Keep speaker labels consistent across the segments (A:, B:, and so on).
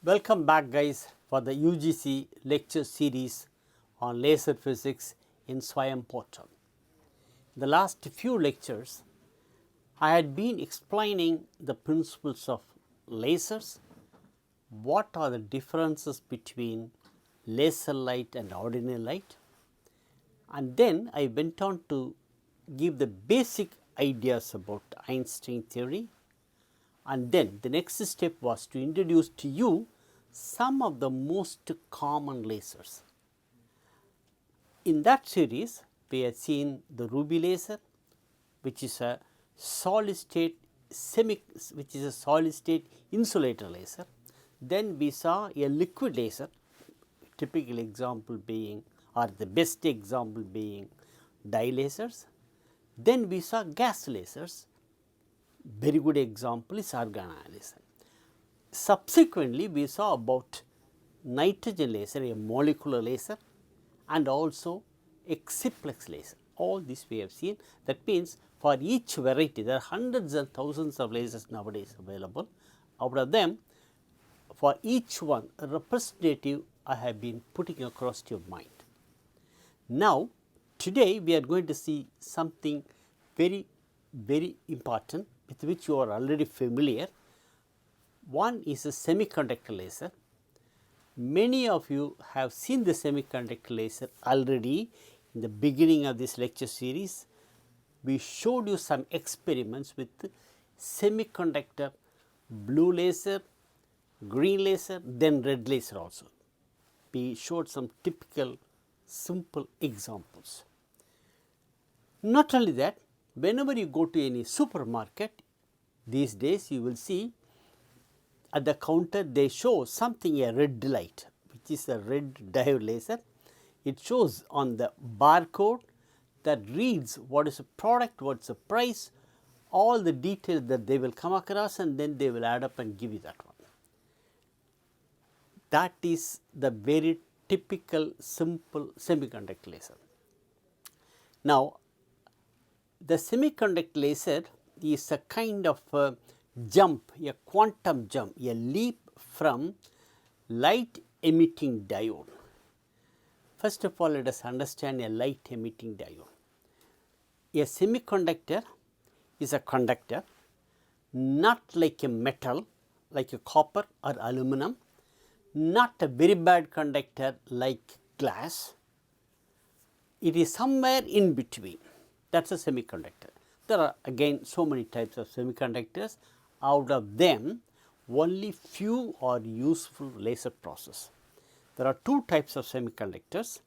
A: Welcome back guys for the UGC lecture series on laser physics in Swayam portal. In the last few lectures, I had been explaining the principles of lasers, what are the differences between laser light and ordinary light, and then I went on to give the basic ideas about Einstein theory, and then the next step was to introduce to you some of the most common lasers. In that series, we have seen the ruby laser, which is a solid state insulator laser. Then we saw a liquid laser, typical example being, or the best example being dye lasers. Then we saw gas lasers, very good example is argon laser. Subsequently, we saw about nitrogen laser, a molecular laser, and also exciplex laser. All this we have seen. That means, for each variety, there are hundreds and thousands of lasers nowadays available. Out of them, for each one, a representative I have been putting across to your mind. Now, today we are going to see something very, very important with which you are already familiar. One is a semiconductor laser. Many of you have seen the semiconductor laser already in the beginning of this lecture series. We showed you some experiments with semiconductor blue laser, green laser, then red laser also. We showed some typical simple examples. Not only that, whenever you go to any supermarket these days, you will see at the counter they show something, a red light, which is a red diode laser. It shows on the barcode that reads what is the product, what is the price, all the details that they will come across, and then they will add up and give you that one. That is the very typical simple semiconductor laser. Now, the semiconductor laser is a kind of a jump, a quantum jump, a leap from light emitting diode. First of all, let us understand a light emitting diode. A semiconductor is a conductor, not like a metal, like a copper or aluminum, not a very bad conductor like glass. It is somewhere in between. That is a semiconductor. There are again so many types of semiconductors. Out of them, only few are useful laser process. There are two types of semiconductors.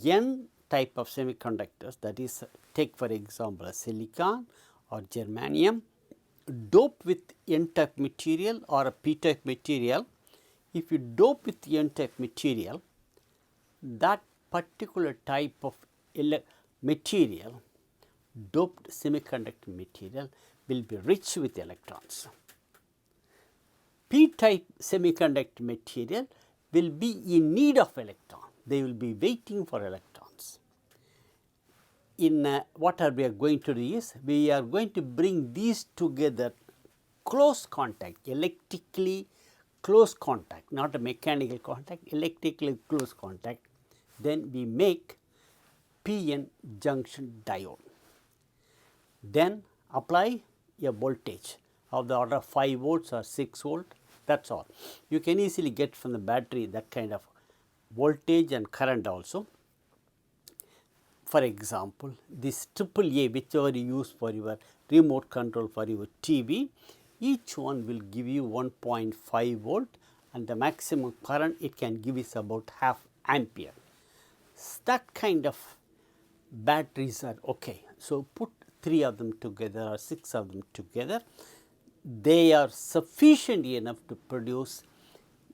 A: N type of semiconductors, that is, take for example a silicon or germanium, doped with N type material or a P type material. If you dope with N type material, that particular type of material, doped semiconductor material, will be rich with electrons. P type semiconductor material will be in need of electron. They will be waiting for electrons. In what we are going to do is, we are going to bring these together, close contact, electrically close contact, not a mechanical contact, electrically close contact. Then we make PN junction diode. Then apply a voltage of the order of 5 volts or 6 volt, that is all. You can easily get from the battery that kind of voltage and current also. For example, this AAA, whichever you use for your remote control for your TV, each one will give you 1.5 volt, and the maximum current it can give is about half ampere. That kind of batteries are okay. So, put 3 of them together or 6 of them together, they are sufficient enough to produce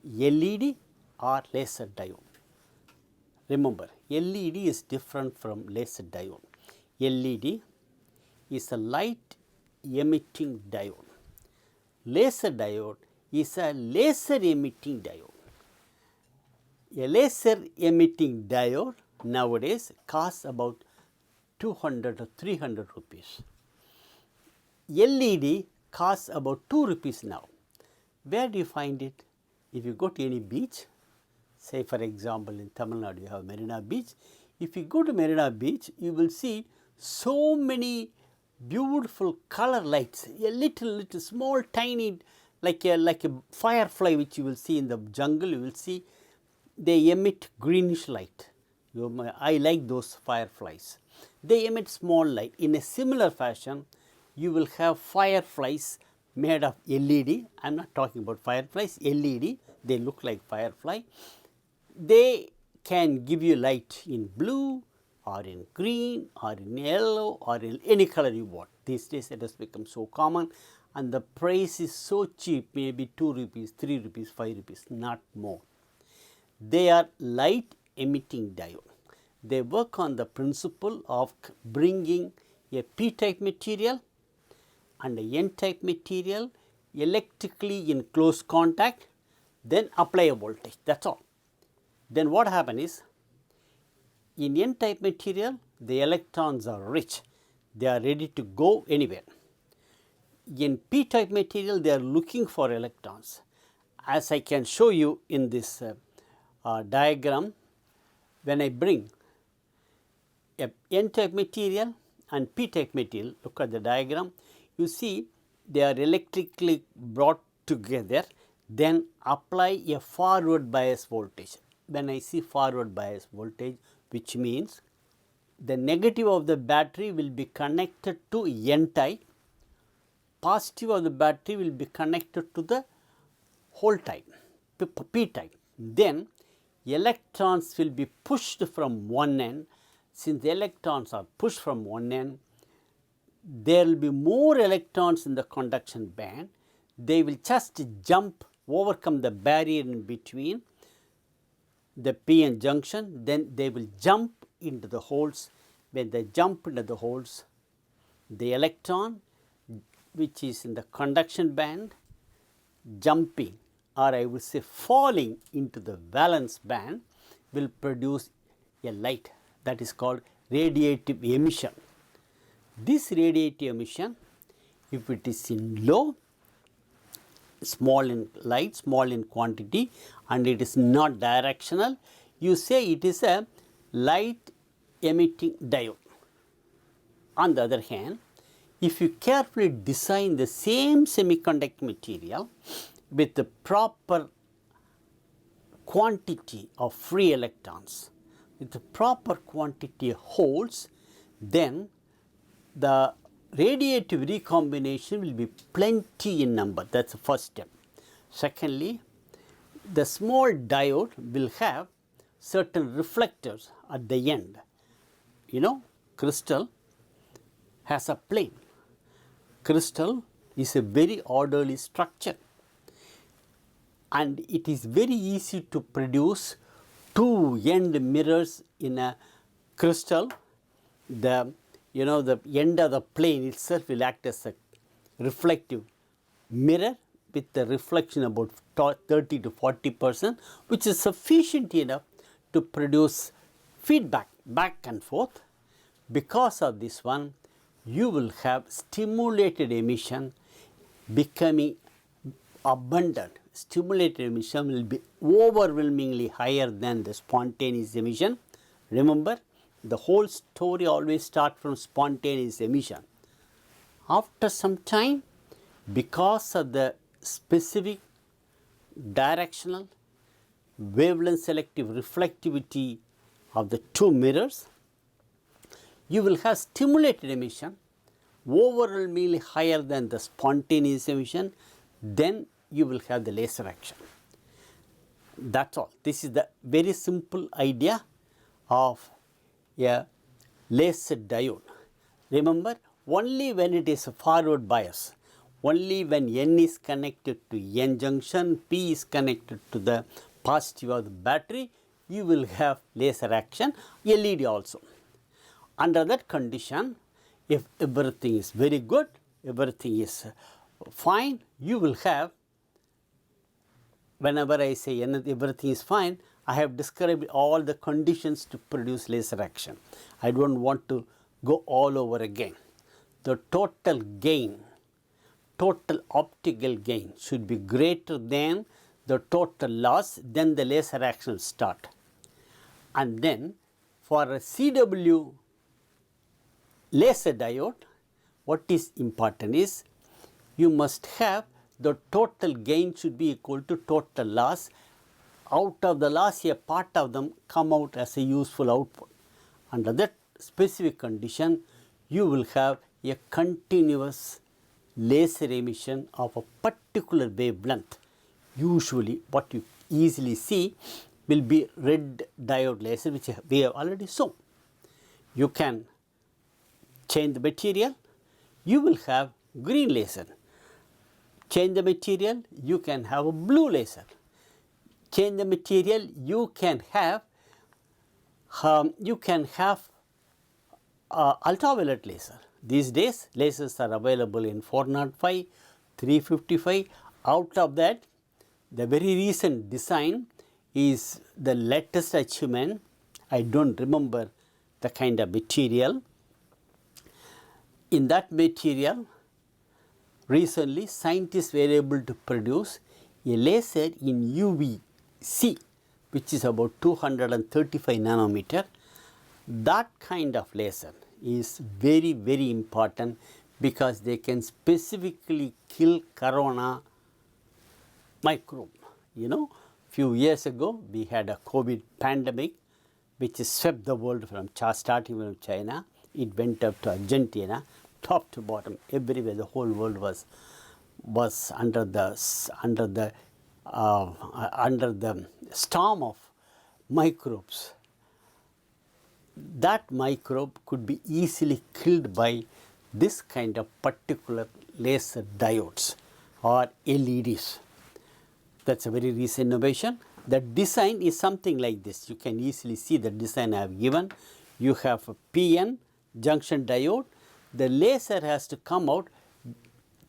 A: LED or laser diode. Remember, LED is different from laser diode. LED is a light emitting diode. Laser diode is a laser emitting diode. A laser emitting diode nowadays costs about 200 or 300 rupees. LED costs about 2 rupees now. Where do you find it? if you go to any beach, say for example in Tamil Nadu you have Marina Beach, if you go to Marina Beach you will see so many beautiful color lights, a little small tiny like a firefly which you will see in the jungle, you will see they emit greenish light. I like those fireflies. They emit small light. In a similar fashion, you will have fireflies made of LED. I am not talking about fireflies, LED, they look like firefly. They can give you light in blue or in green or in yellow or in any color you want. These days it has become so common and the price is so cheap, maybe 2 rupees, 3 rupees, 5 rupees, not more. They are light emitting diode. They work on the principle of bringing a p-type material and a n-type material electrically in close contact, then apply a voltage, that is all. Then what happens is, in n-type material the electrons are rich, they are ready to go anywhere. In p-type material they are looking for electrons. As I can show you in this diagram, when I bring a n-type material and p-type material, look at the diagram, you see they are electrically brought together, then apply a forward bias voltage. When I see forward bias voltage, which means the negative of the battery will be connected to n-type, positive of the battery will be connected to the whole type, p-type. Then electrons will be pushed from one end. Since the electrons are pushed from one end, there will be more electrons in the conduction band. They will just jump, overcome the barrier in between the p-n junction, then they will jump into the holes. When they jump into the holes, the electron which is in the conduction band jumping, or I would say falling into the valence band, will produce a light that is called radiative emission. This radiative emission, if it is in low, small in light, small in quantity, and it is not directional, you say it is a light emitting diode. On the other hand, if you carefully design the same semiconductor material with the proper quantity of free electrons, with the proper quantity of holes, then the radiative recombination will be plenty in number. That is the first step. Secondly, the small diode will have certain reflectors at the end. You know, crystal has a plane. Crystal is a very orderly structure, and it is very easy to produce two end mirrors in a crystal. The end of the plane itself will act as a reflective mirror with the reflection about 30 to 40%, which is sufficient enough to produce feedback back and forth. Because of this one, you will have stimulated emission becoming abundant. Stimulated emission will be overwhelmingly higher than the spontaneous emission. Remember, the whole story always starts from spontaneous emission. After some time, because of the specific directional wavelength selective reflectivity of the two mirrors, you will have stimulated emission overwhelmingly higher than the spontaneous emission. Then you will have the laser action. That is all. This is the very simple idea of a laser diode. Remember, only when it is a forward bias, only when N is connected to N junction, P is connected to the positive of the battery, you will have laser action, LED also. Under that condition, if everything is very good, everything is fine, you will have, whenever I say everything is fine, I have described all the conditions to produce laser action. I do not want to go all over again. The total gain, total optical gain should be greater than the total loss, then the laser action will start. And then for a CW laser diode, what is important is you must have the total gain should be equal to total loss. Out of the loss, a part of them come out as a useful output. Under that specific condition, you will have a continuous laser emission of a particular wavelength. Usually what you easily see will be red diode laser, which we have already shown. You can change the material, you will have green laser. Change the material, you can have a blue laser. Change the material, you can have ultraviolet laser. These days lasers are available in 405, 355. Out of that, the very recent design is the latest achievement. I don't remember the kind of material. In that material, recently scientists were able to produce a laser in UVC, which is about 235 nanometer. That kind of laser is very, very important because they can specifically kill corona microbe. You know, few years ago we had a COVID pandemic which swept the world from starting from China. It went up to Argentina, top to bottom, everywhere. The whole world was under the storm of microbes. That microbe could be easily killed by this kind of particular laser diodes or LEDs. That's a very recent innovation. The design is something like this. You can easily see the design I have given. You have a PN junction diode. The laser has to come out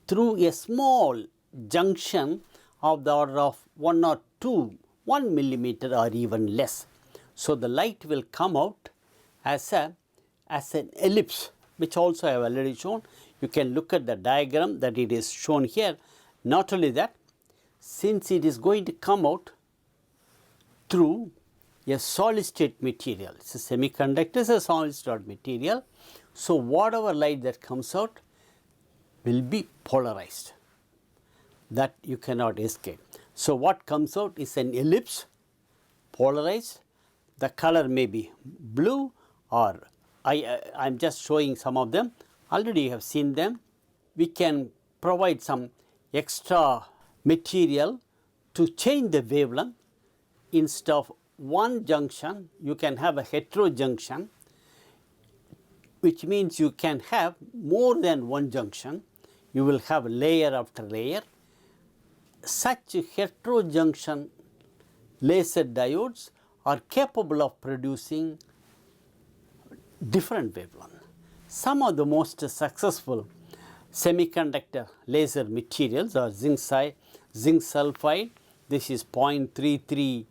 A: through a small junction of the order of 1 or 2, 1 millimeter or even less. So the light will come out as an ellipse, which also I have already shown. You can look at the diagram that it is shown here. Not only that, since it is going to come out through a solid state material, it's a semiconductor, is a solid state material. So whatever light that comes out will be polarized. That you cannot escape. So what comes out is an ellipse, polarized. The color may be blue, or I'm just showing some of them. Already you have seen them. We can provide some extra material to change the wavelength. Instead of one junction, you can have a heterojunction, which means you can have more than one junction. You will have layer after layer. Such heterojunction laser diodes are capable of producing different wavelengths. Some of the most successful semiconductor laser materials are zinc sulfide. This is 0.33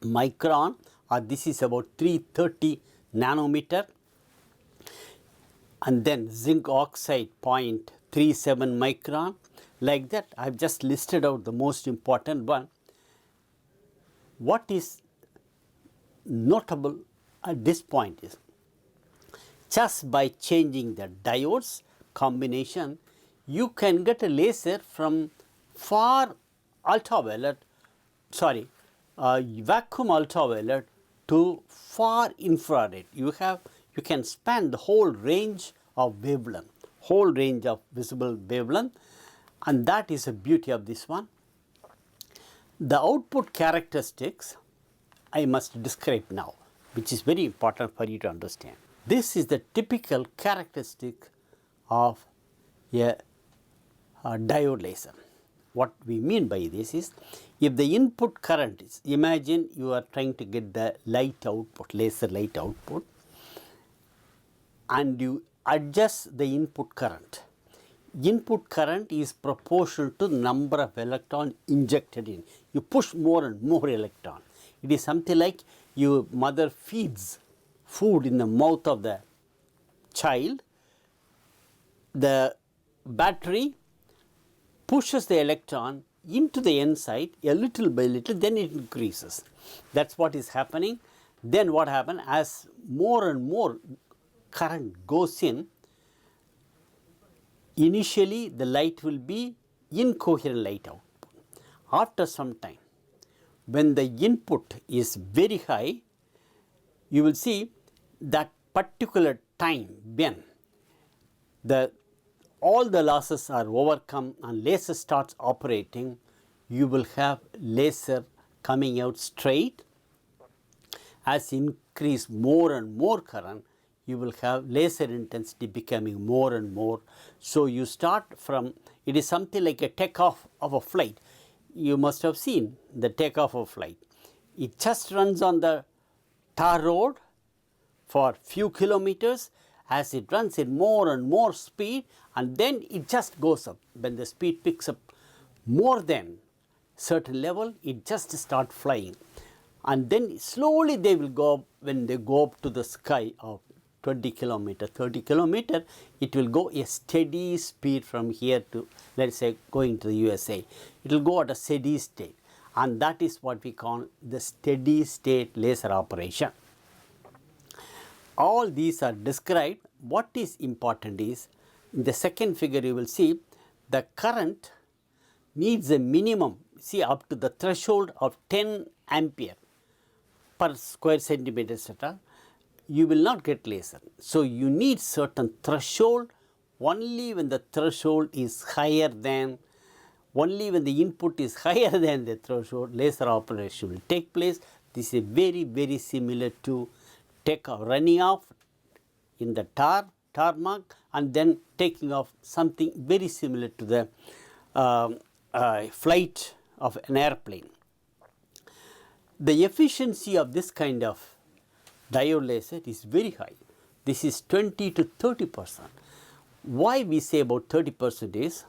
A: micron, or this is about 330 nanometer. And then zinc oxide 0.37 micron. Like that, I have just listed out the most important one. What is notable at this point is just by changing the diodes combination, you can get a laser from far ultraviolet, vacuum ultraviolet to far infrared. You can span the whole range of wavelength, whole range of visible wavelength, and that is the beauty of this one. The output characteristics I must describe now, which is very important for you to understand. This is the typical characteristic of a diode laser. What we mean by this is, if the input current is, imagine you are trying to get the light output, laser light output, and you adjust the input current. Input current is proportional to the number of electrons injected in. You push more and more electron. It is something like your mother feeds food in the mouth of the child. The battery pushes the electron into the N side a little by little, then it increases. That's what is happening. Then what happens, as more and more current goes in, initially the light will be incoherent light output. After some time, when the input is very high, you will see that particular time when all the losses are overcome and laser starts operating, you will have laser coming out straight. As increase more and more current, you will have laser intensity becoming more and more. So you start from, it is something like a takeoff of a flight. You must have seen the takeoff of a flight. It just runs on the tar road for few kilometers. As it runs in more and more speed, and then it just goes up. When the speed picks up more than certain level, it just start flying. And then slowly they will go up. When they go up to the sky of 20 kilometer, 30 kilometer, it will go a steady speed from here to, let's say, going to the USA. It will go at a steady state, and that is what we call the steady state laser operation. All these are described. What is important is, in the second figure you will see the current needs a minimum, see, up to the threshold of 10 ampere per square centimeter, etc. You will not get laser. So you need certain threshold. Only when the threshold is higher than, only when the input is higher than the threshold, laser operation will take place. This is very, very similar to running off in the tarmac and then taking off, something very similar to the flight of an airplane. The efficiency of this kind of diode laser is very high. This is 20 to 30%. Why we say about 30% is,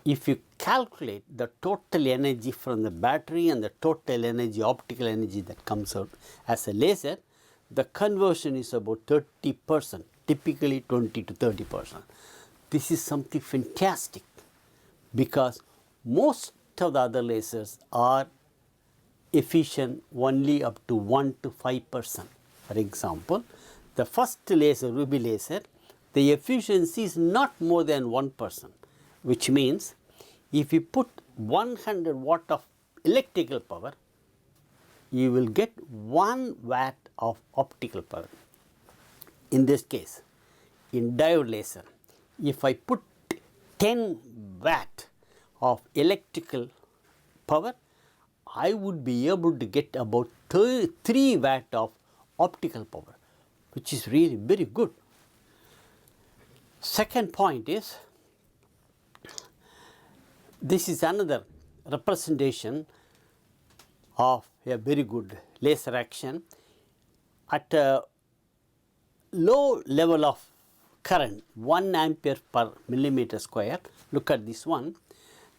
A: if you calculate the total energy from the battery and the total energy, optical energy that comes out as a laser, the conversion is about 30%, typically 20 to 30%. This is something fantastic, because most of the other lasers are efficient only up to 1 to 5%. For example, the first laser, ruby laser, the efficiency is not more than 1%, which means if you put 100 watt of electrical power, you will get 1 watt of optical power. In this case, in diode laser, if I put 10 watt of electrical power, I would be able to get about 3 watt of optical power, which is really very good. Second point is, this is another representation of a very good laser action. At a low level of current, 1 ampere per millimeter square, look at this one,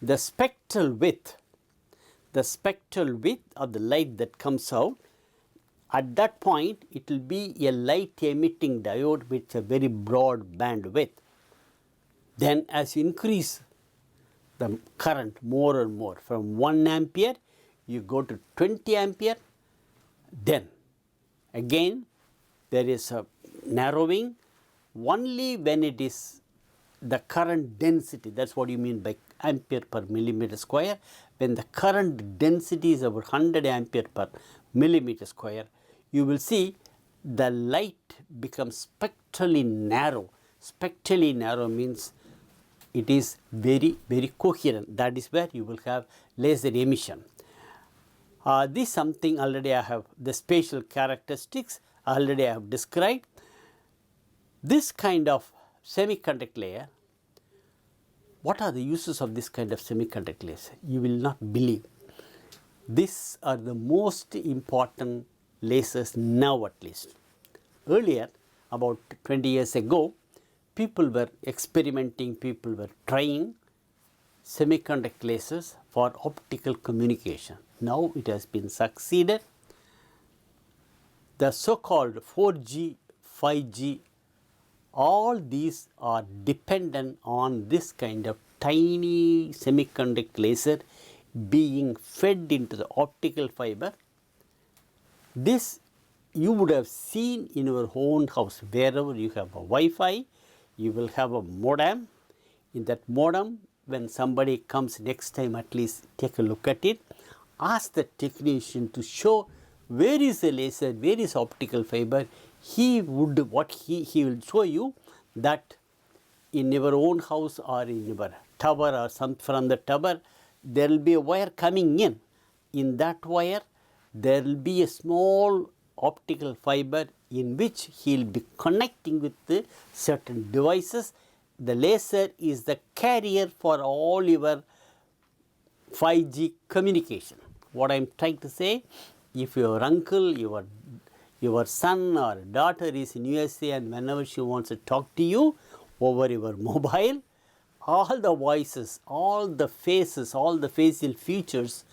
A: the spectral width of the light that comes out, at that point it will be a light emitting diode with a very broad bandwidth. Then as you increase the current more and more, from 1 ampere you go to 20 ampere, then again there is a narrowing only when it is the current density. That is what you mean by ampere per millimeter square. When the current density is about 100 ampere per millimeter square, you will see the light becomes spectrally narrow. Spectrally narrow means it is very, very coherent. That is where you will have laser emission. This is something already I have, the spatial characteristics already I have described. This kind of semiconductor layer, what are the uses of this kind of semiconductor laser? You will not believe. These are the most important lasers now, at least. Earlier, about 20 years ago, people were experimenting, people were trying semiconductor lasers for optical communication. Now it has been succeeded. The so-called 4G, 5G, all these are dependent on this kind of tiny semiconductor laser being fed into the optical fiber. This you would have seen in your own house. Wherever you have a Wi-Fi, you will have a modem. In that modem, when somebody comes next time, at least take a look at it. Ask the technician to show where is the laser, where is optical fiber. He would, he will show you that in your own house or in your tower or some from the tower, there will be a wire coming in. In that wire, there will be a small optical fiber in which he will be connecting with the certain devices. The laser is the carrier for all your 5G communication. What I am trying to say, if your uncle, your son or daughter is in USA and whenever she wants to talk to you over your mobile, all the voices, all the faces, all the facial features,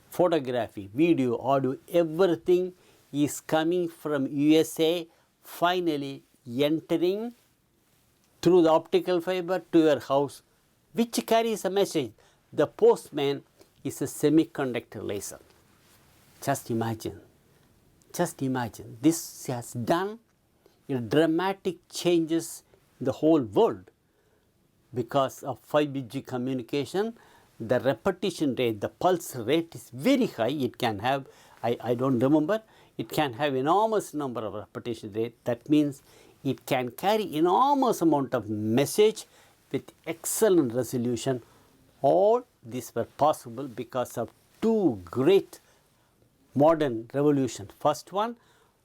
A: photography, video, audio, everything is coming from USA, finally entering through the optical fiber to your house, which carries a message. The postman is a semiconductor laser. Just imagine, this has done dramatic changes in the whole world. Because of 5G communication, the repetition rate, the pulse rate is very high. It can have, I don't remember, it can have enormous number of repetition rate. That means it can carry enormous amount of message with excellent resolution. All these were possible because of two great modern revolutions. First one,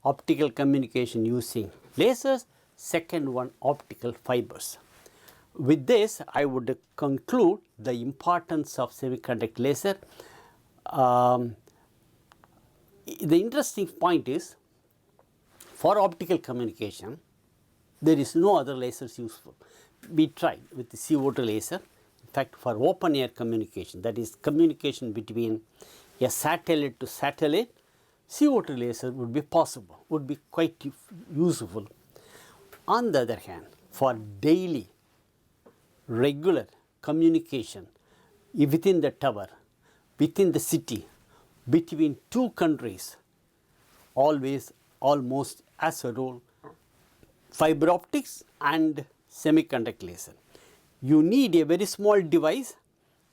A: optical communication using lasers. Second one, optical fibers. With this, I would conclude the importance of semiconductor laser. The interesting point is, for optical communication, there is no other lasers useful. We tried with the CO2 laser. In fact, for open air communication, that is communication between a satellite to satellite, CO2 laser would be possible, would be quite useful. On the other hand, for daily, regular communication within the tower, within the city, between two countries, always, almost as a rule, fiber optics and semiconductor laser. You need a very small device.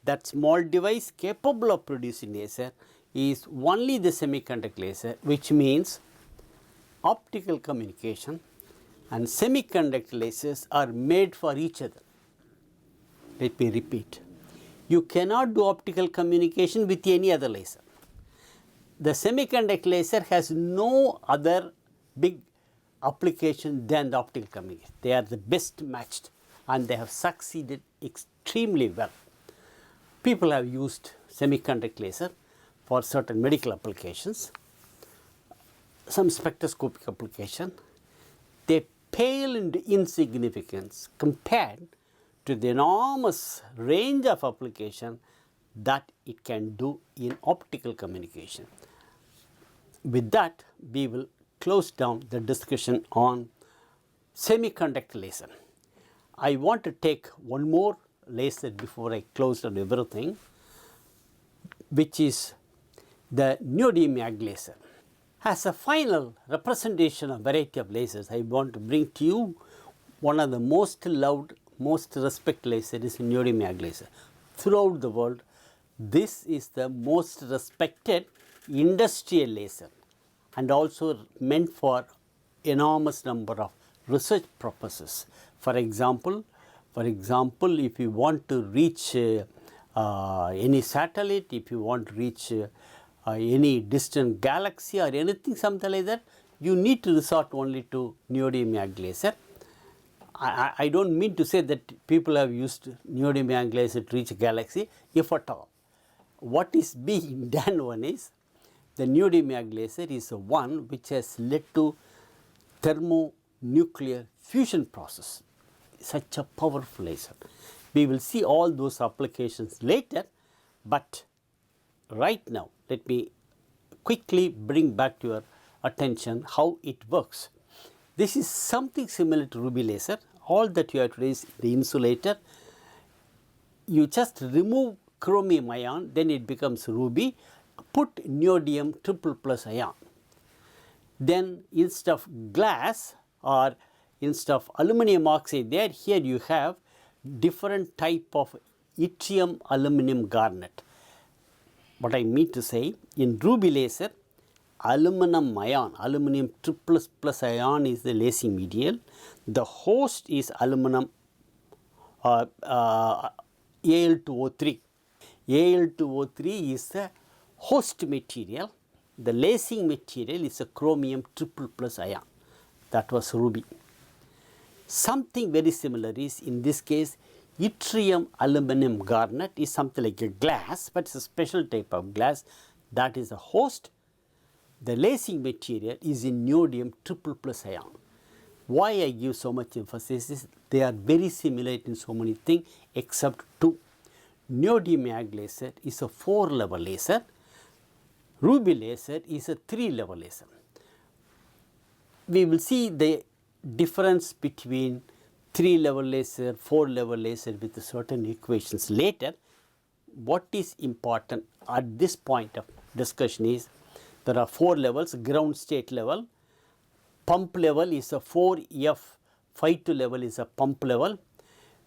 A: That small device capable of producing laser is only the semiconductor laser, which means optical communication and semiconductor lasers are made for each other. Let me repeat. You cannot do optical communication with any other laser. The semiconductor laser has no other big application than the optical communication. They are the best matched and they have succeeded extremely well. People have used semiconductor laser for certain medical applications, some spectroscopic application. They pale into insignificance compared to the enormous range of application that it can do in optical communication. With that, we will close down the discussion on semiconductor laser. I want to take one more laser before I close down everything, which is the neodymium laser. As a final representation of variety of lasers, I want to bring to you one of the most loved, most respected laser is neodymium laser. Throughout the world, this is the most respected industrial laser and also meant for enormous number of research purposes. For example, if you want to reach any satellite, if you want to reach any distant galaxy or anything, something like that, you need to resort only to neodymium laser. I don't mean to say that people have used neodymium laser to reach a galaxy, if at all. What is being done one is, the neodymium laser is the one which has led to thermonuclear fusion process. Such a powerful laser. We will see all those applications later, but right now let me quickly bring back to your attention how it works. This is something similar to ruby laser. All that you have today is the insulator. you just remove chromium ion, then it becomes ruby, put neodymium triple plus ion. Then instead of glass or instead of aluminum oxide there, here you have different type of yttrium aluminum garnet. What I mean to say, in ruby laser, aluminum ion, aluminum triple plus ion is the lasing material. The host is aluminum Al2O3. Al2O3 is the host material. The lasing material is a chromium triple plus ion. That was ruby. Something very similar is, in this case, yttrium aluminum garnet is something like a glass, but it's a special type of glass. That is a host. The lasing material is in neodymium triple plus ion. Why I give so much emphasis is they are very similar in so many things except two. Neodymium mag laser is a 4-level laser. Ruby laser is a 3-level laser. We will see the difference between 3-level laser, 4-level laser with certain equations later. What is important at this point of discussion is there are 4 levels: ground state level, pump level is a 4F, 5-2 level is a pump level.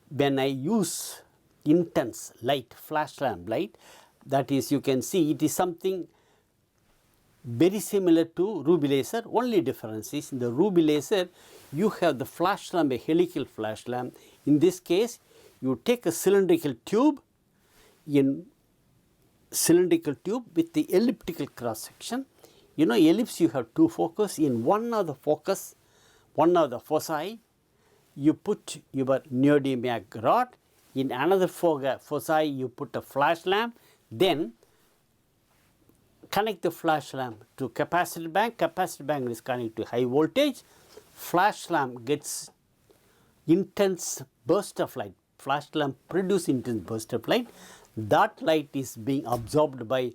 A: When I use intense light, flash lamp light, that is, you can see it is something very similar to ruby laser. Only difference is in the ruby laser you have the flash lamp, a helical flash lamp. In this case, you take a cylindrical tube with the elliptical cross section. You know, ellipse you have two focus. In one of the focus, one of the foci, you put your neodymium mag rod. In another foci, you put a flash lamp. Then connect the flash lamp to capacitor bank. Capacitor bank is connected to high voltage. Flash lamp gets intense burst of light. Flash lamp produces intense burst of light. That light is being absorbed by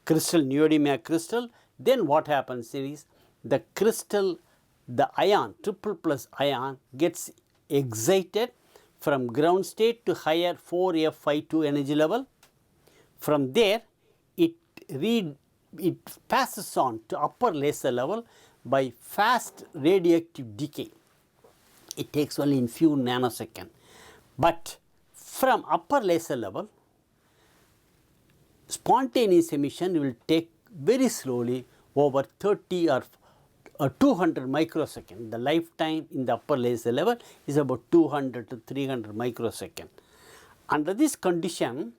A: crystal, neodymium mag crystal. Then what happens is the crystal, the ion, triple plus ion gets excited from ground state to higher 4F52 energy level. From there, it passes on to upper laser level by fast radioactive decay. It takes only in few nanoseconds. But from upper laser level, spontaneous emission will take very slowly over 30 or 200 microseconds. The lifetime in the upper laser level is about 200 to 300 microseconds. Under this condition,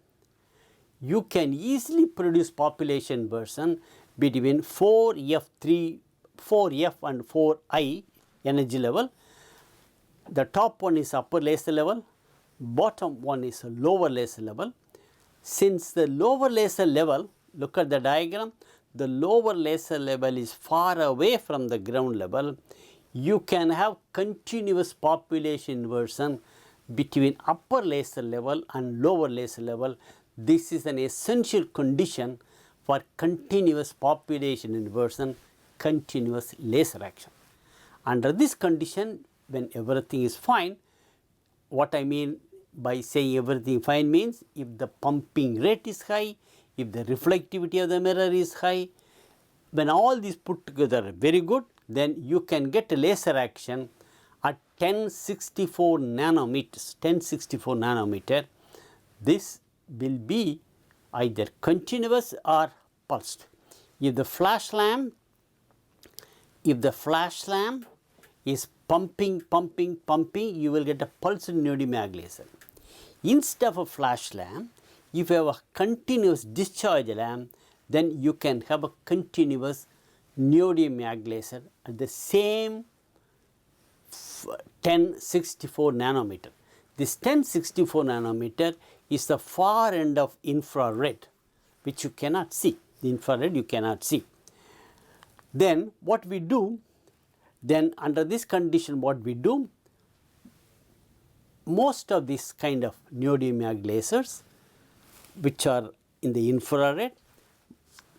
A: you can easily produce population version between 4F and 4I energy level. The top one is upper laser level, bottom one is a lower laser level. Since the lower laser level, look at the diagram, the lower laser level is far away from the ground level, you can have continuous population inversion between upper laser level and lower laser level. This is an essential condition for continuous population inversion, continuous laser action. Under this condition, when everything is fine, what I mean by saying everything fine means if the pumping rate is high, if the reflectivity of the mirror is high, when all these put together very good, then you can get a laser action at 1064 nanometers, 1064 nanometer. This will be either continuous or pulsed. If the flash lamp is pumping, you will get a pulsed neodymium mag laser. Instead of a flash lamp, if you have a continuous discharge lamp, then you can have a continuous neodymium mag laser at the same 1064 nanometer. This 1064 nanometer is the far end of infrared, which you cannot see. The infrared you cannot see. Then what we do, then under this condition what we do, most of these kind of neodymium mag lasers which are in the infrared,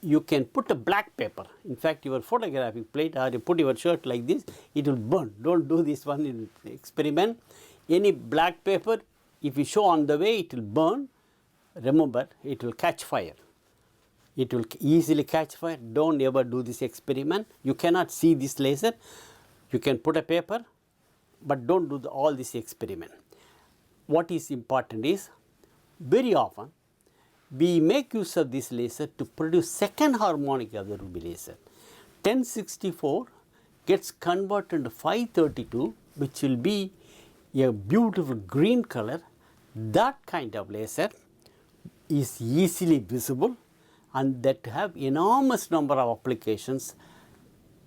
A: you can put a black paper. In fact, your photographic plate, or you put your shirt like this, it will burn. Don't do this one in experiment. Any black paper, if you show on the way, it will burn. Remember, it will catch fire. It will easily catch fire. Don't ever do this experiment. You cannot see this laser. You can put a paper, but don't do all this experiment. What is important is, very often we make use of this laser to produce second harmonic of the ruby laser. 1064 gets converted to 532, which will be a beautiful green color. That kind of laser is easily visible and that have enormous number of applications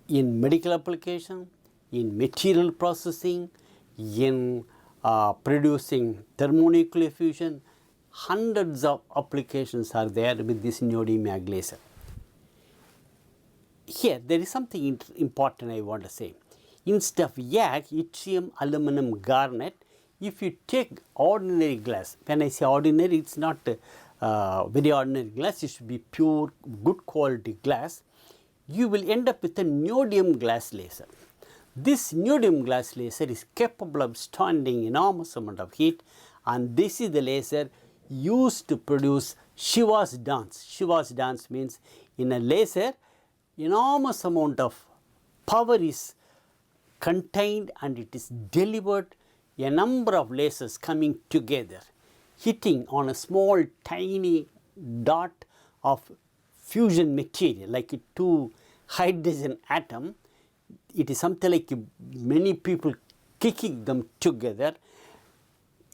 A: in medical application, in material processing, in producing thermonuclear fusion. Hundreds of applications are there with this neodymium YAG laser. Here there is something important I want to say. Instead of YAG, yttrium, aluminum, garnet, if you take ordinary glass, when I say ordinary, it is not very ordinary glass, it should be pure, good quality glass, you will end up with a neodymium glass laser. This neodymium glass laser is capable of standing enormous amount of heat, and this is the laser used to produce Shiva's dance. Shiva's dance means in a laser, enormous amount of power is contained and it is delivered, a number of lasers coming together, hitting on a small tiny dot of fusion material like a two hydrogen atom. It is something like many people kicking them together.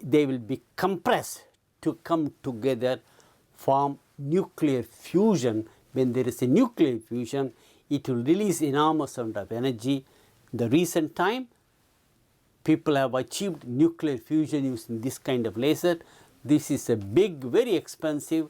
A: They will be compressed to come together, form nuclear fusion. When there is a nuclear fusion, it will release enormous amount of energy. In the recent time, people have achieved nuclear fusion using this kind of laser. This is a big, very expensive,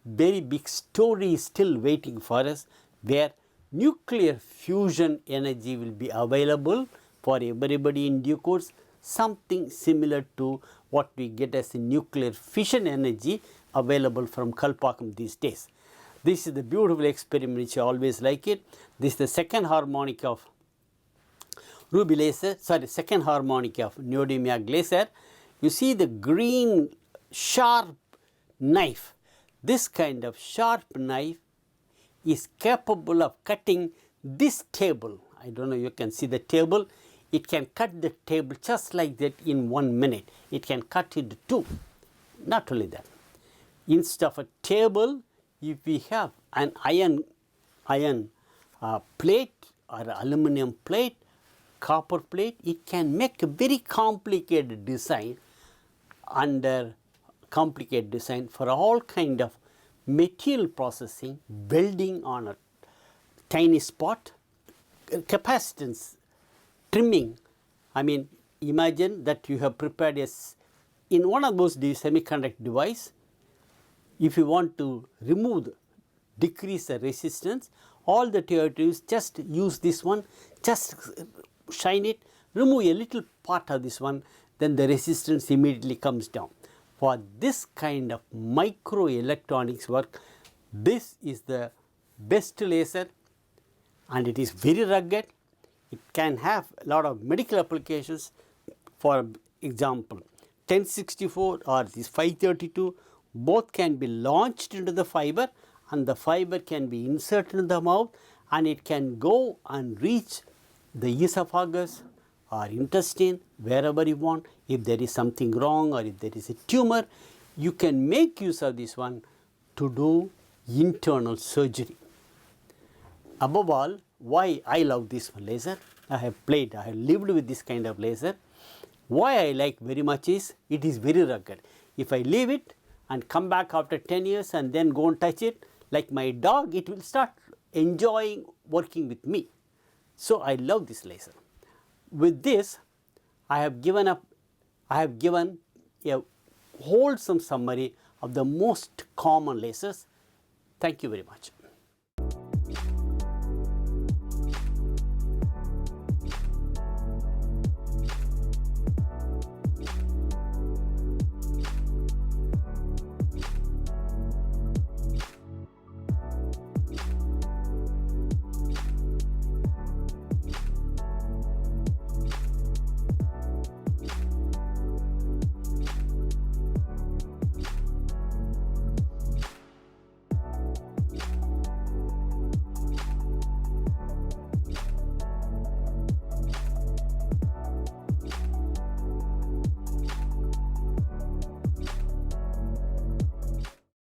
A: very big story still waiting for us, where nuclear fusion energy will be available for everybody in due course, something similar to what we get as a nuclear fission energy available from Kalpakkam these days. This is the beautiful experiment which I always like it. This is the second harmonic of ruby laser, second harmonic of neodymium YAG laser. You see the green sharp knife. This kind of sharp knife is capable of cutting this table. I don't know, you can see the table. It can cut the table just like that in 1 minute. It can cut into two. Not only that, instead of a table, if we have an iron plate or aluminum plate, copper plate, it can make a very complicated design for all kind of material processing, welding on a tiny spot, capacitance, trimming. I mean, imagine that you have prepared in one of those semiconductor device. If you want to decrease the resistance, all that you have to do is just use this one, just shine it, remove a little part of this one, then the resistance immediately comes down. For this kind of microelectronics work, this is the best laser, and it is very rugged. It can have a lot of medical applications. For example, 1064 or this 532, both can be launched into the fiber, and the fiber can be inserted in the mouth, and it can go and reach the esophagus or intestine, wherever you want. If there is something wrong or if there is a tumor, you can make use of this one to do internal surgery. Above all, why I love this laser, I have lived with this kind of laser. Why I like very much is, it is very rugged. If I leave it and come back after 10 years and then go and touch it, like my dog, it will start enjoying working with me. So I love this laser. With this, I have given a wholesome summary of the most common lasers. Thank you very much.